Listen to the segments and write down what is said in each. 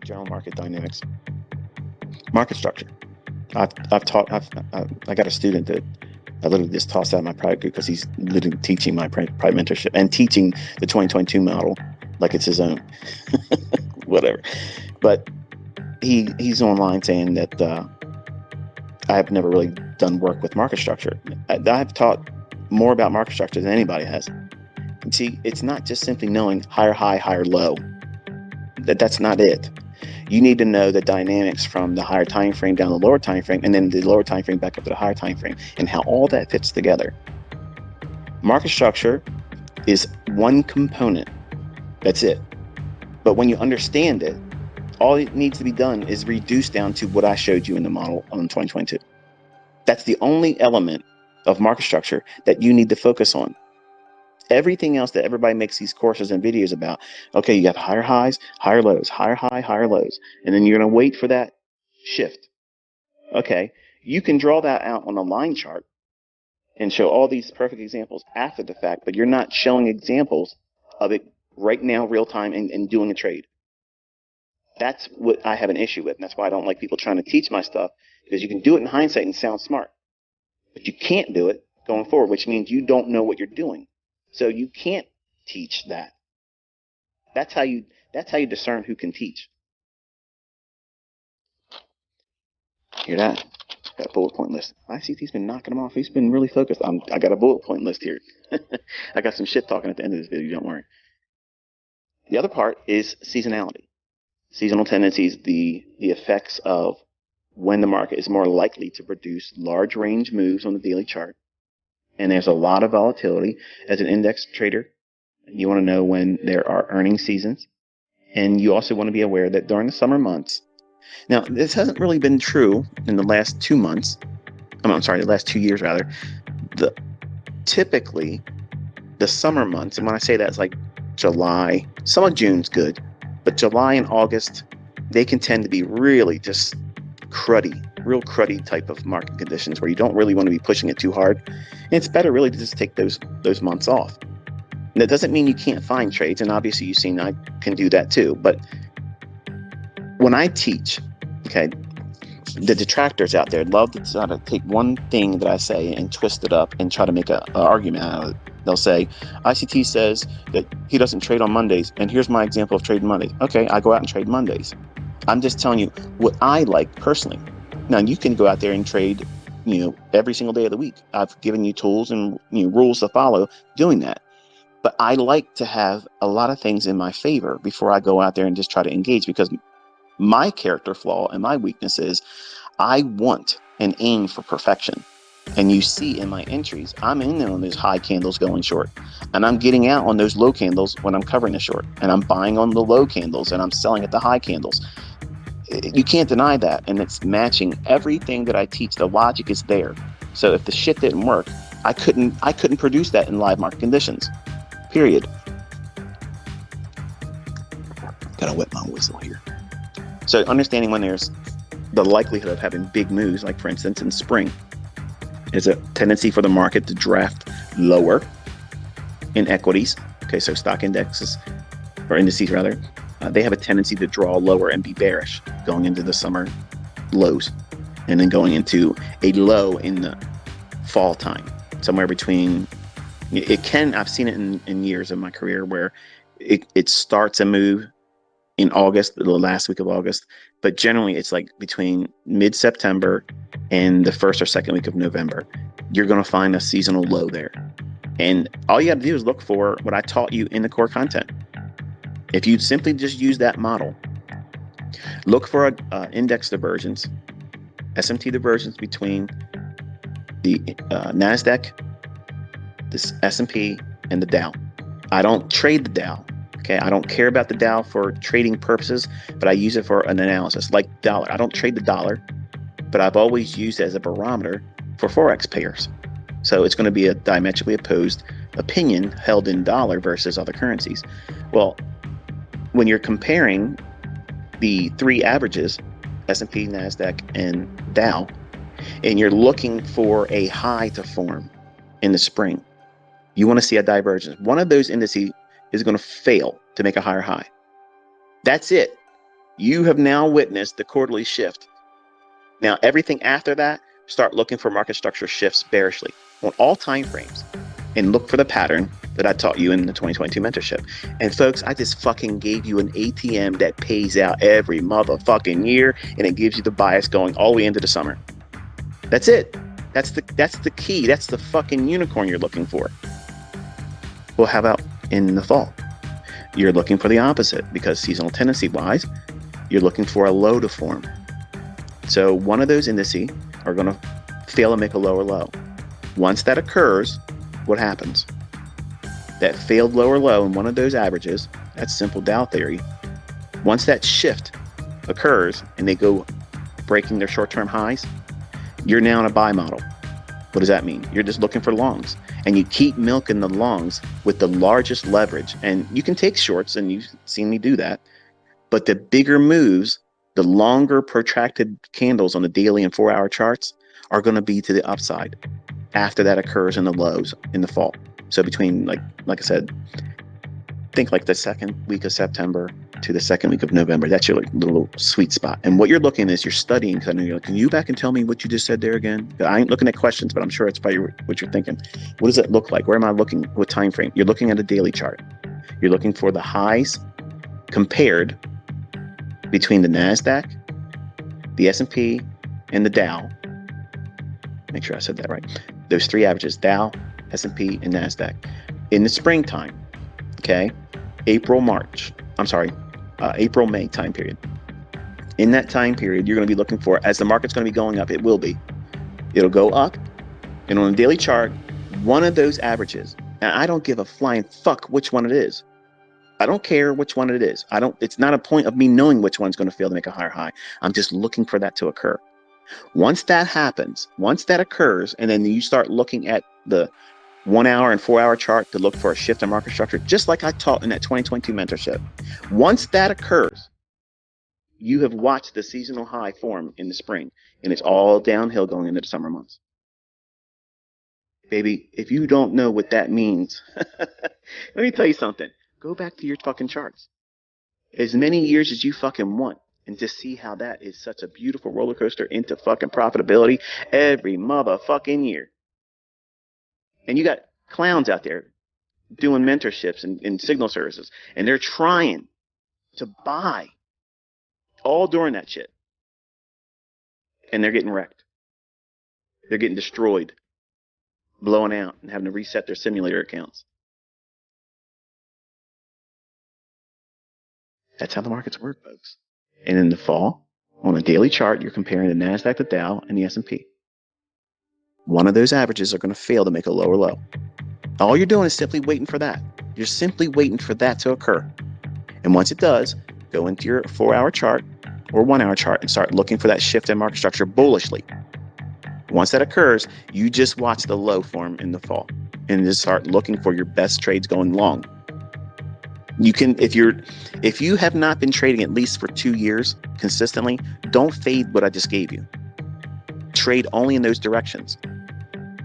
general market dynamics, market structure. I got a student that I literally just tossed out of my private group because he's literally teaching my private mentorship and teaching the 2022 model like it's his own, whatever. But he's online saying that I have never really done work with market structure. I've taught more about market structure than anybody has. And see, it's not just simply knowing higher high, higher low. That's not it. You need to know the dynamics from the higher time frame down the lower time frame, and then the lower time frame back up to the higher time frame, and how all that fits together. Market structure is one component. That's it. But when you understand it, all it needs to be done is reduced down to what I showed you in the model on 2022. That's the only element of market structure that you need to focus on. Everything else that everybody makes these courses and videos about, okay, you got higher highs, higher lows, higher high, higher lows, and then you're going to wait for that shift. Okay, you can draw that out on a line chart and show all these perfect examples after the fact, but you're not showing examples of it right now, real time, and doing a trade. That's what I have an issue with, and that's why I don't like people trying to teach my stuff, because you can do it in hindsight and sound smart, but you can't do it going forward, which means you don't know what you're doing. So you can't teach that. That's how you discern who can teach. Hear that? Got a bullet point list. ICT's been knocking them off. He's been really focused. I got a bullet point list here. I got some shit talking at the end of this video, don't worry. The other part is seasonality. Seasonal tendencies, the effects of when the market is more likely to produce large range moves on the daily chart. And there's a lot of volatility. As an index trader, you want to know when there are earnings seasons. And you also want to be aware that during the summer months, now this hasn't really been true in the last 2 months. I'm sorry, the last 2 years rather. Typically, the summer months, and when I say that, it's like July, some of June's good, but July and August, they can tend to be really just real cruddy type of market conditions where you don't really want to be pushing it too hard. And it's better really to just take those months off. And that doesn't mean you can't find trades, and obviously you've seen I can do that too. But when I teach, okay, the detractors out there love to try to take one thing that I say and twist it up and try to make an argument out of it. They'll say, ICT says that he doesn't trade on Mondays, and here's my example of trading Mondays. Okay, I go out and trade Mondays. I'm just telling you what I like personally. Now, you can go out there and trade, every single day of the week. I've given you tools and rules to follow doing that. But I like to have a lot of things in my favor before I go out there and just try to engage, because my character flaw and my weakness is I want and aim for perfection. And you see in my entries, I'm in there on those high candles going short, and I'm getting out on those low candles when I'm covering a short, and I'm buying on the low candles and I'm selling at the high candles. You can't deny that, and it's matching everything that I teach. The logic is there. So if the shit didn't work, I couldn't produce that in live market conditions. Period. Gotta wet my whistle here. So understanding when there's the likelihood of having big moves, like for instance in spring, there's a tendency for the market to draft lower in equities. Okay, so stock indexes, or indices rather, they have a tendency to draw lower and be bearish going into the summer lows, and then going into a low in the fall time, somewhere between. I've seen it in years of my career where it starts a move in August, the last week of August, but generally it's like between mid-September and the first or second week of November. You're going to find a seasonal low there. And all you have to do is look for what I taught you in the core content. If you simply just use that model, look for index divergence, SMT divergence between the NASDAQ, the S&P, and the Dow. I don't trade the Dow. Okay, I don't care about the Dow for trading purposes, but I use it for an analysis, like dollar. I don't trade the dollar, but I've always used it as a barometer for Forex pairs. So it's going to be a diametrically opposed opinion held in dollar versus other currencies. Well, when you're comparing the three averages, S&P, NASDAQ, and Dow, and you're looking for a high to form in the spring, you want to see a divergence. One of those indices is going to fail to make a higher high. That's it. You have now witnessed the quarterly shift. Now, everything after that, start looking for market structure shifts bearishly on all time frames and look for the pattern that I taught you in the 2022 mentorship. And folks, I just fucking gave you an ATM that pays out every motherfucking year, and it gives you the bias going all the way into the summer. That's it. That's the key. That's the fucking unicorn you're looking for. Well, how about in the fall? You're looking for the opposite, because seasonal tendency wise, you're looking for a low to form. So one of those indices are going to fail to make a lower low. Once that occurs, what happens? That failed lower low in one of those averages, that's simple Dow theory. Once that shift occurs and they go breaking their short-term highs, you're now in a buy model. What does that mean? You're just looking for longs, and you keep milking the longs with the largest leverage. And you can take shorts, and you've seen me do that. But the bigger moves, the longer protracted candles on the daily and 4-hour charts are going to be to the upside after that occurs in the lows in the fall. So between, like I said, think like the second week of September to the second week of November. That's your little sweet spot. And what you're looking is you're studying, because I know you're like, can you back and tell me what you just said there again? I ain't looking at questions, but I'm sure it's probably what you're thinking. What does it look like? Where am I looking? What time frame? You're looking at a daily chart. You're looking for the highs compared between the NASDAQ, the S&P, and the Dow. Make sure I said that right. Those three averages, Dow, S&P, and NASDAQ. In the springtime, okay, April, May time period. In that time period, you're going to be looking for, as the market's going to be going up, it will be. It'll go up, and on a daily chart, one of those averages, and I don't give a flying fuck which one it is. I don't care which one it is. It's not a point of me knowing which one's going to fail to make a higher high. I'm just looking for that to occur. Once that happens, once that occurs, and then you start looking at the 1-hour and 4-hour chart to look for a shift in market structure, just like I taught in that 2022 mentorship. Once that occurs, you have watched the seasonal high form in the spring, and it's all downhill going into the summer months. Baby, if you don't know what that means, let me tell you something. Go back to your fucking charts. As many years as you fucking want, and just see how that is such a beautiful roller coaster into fucking profitability every motherfucking year. And you got clowns out there doing mentorships and signal services, and they're trying to buy all during that shit. And they're getting wrecked. They're getting destroyed, blowing out, and having to reset their simulator accounts. That's how the markets work, folks. And in the fall, on a daily chart, you're comparing the NASDAQ, the Dow, and the S&P. One of those averages are going to fail to make a lower low. All you're doing is simply waiting for that. You're simply waiting for that to occur. And once it does, go into your 4-hour chart or 1-hour chart and start looking for that shift in market structure bullishly. Once that occurs, you just watch the low form in the fall and just start looking for your best trades going long. You can, if you have not been trading at least for 2 years consistently, don't fade what I just gave you. Trade only in those directions.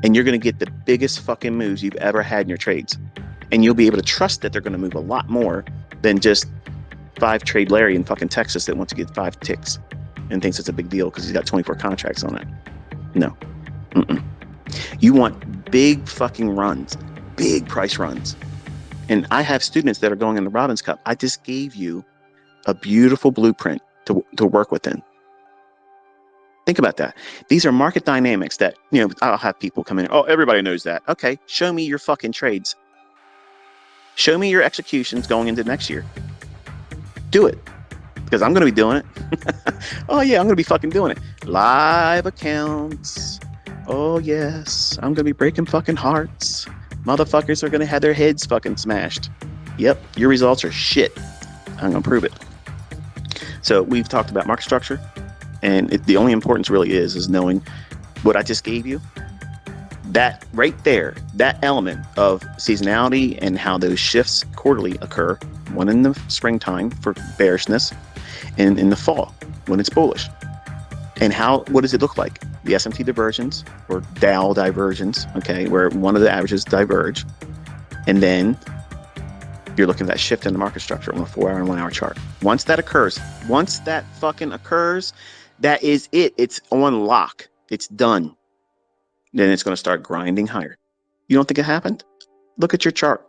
And you're going to get the biggest fucking moves you've ever had in your trades. And you'll be able to trust that they're going to move a lot more than just 5 trade Larry in fucking Texas that wants to get 5 ticks and thinks it's a big deal because he's got 24 contracts on it. No. You want big fucking runs, big price runs. And I have students that are going in the Robbins Cup. I just gave you a beautiful blueprint to work within. Think about that. These are market dynamics that, I'll have people come in. Oh, everybody knows that. Okay, show me your fucking trades. Show me your executions going into next year. Do it. Because I'm going to be doing it. Oh, yeah, I'm going to be fucking doing it. Live accounts. Oh, yes. I'm going to be breaking fucking hearts. Motherfuckers are going to have their heads fucking smashed. Yep, your results are shit. I'm going to prove it. So we've talked about market structure. And the only importance really is knowing what I just gave you. That right there, that element of seasonality and how those shifts quarterly occur, one in the springtime for bearishness and in the fall when it's bullish. And what does it look like? The SMT divergence or Dow divergence, okay, where one of the averages diverge. And then You're looking at that shift in the market structure on a 4-hour and 1-hour chart. Once that occurs, once that fucking occurs, that is it. It's on lock. It's done. Then it's going to start grinding higher. You don't think it happened? Look at your chart.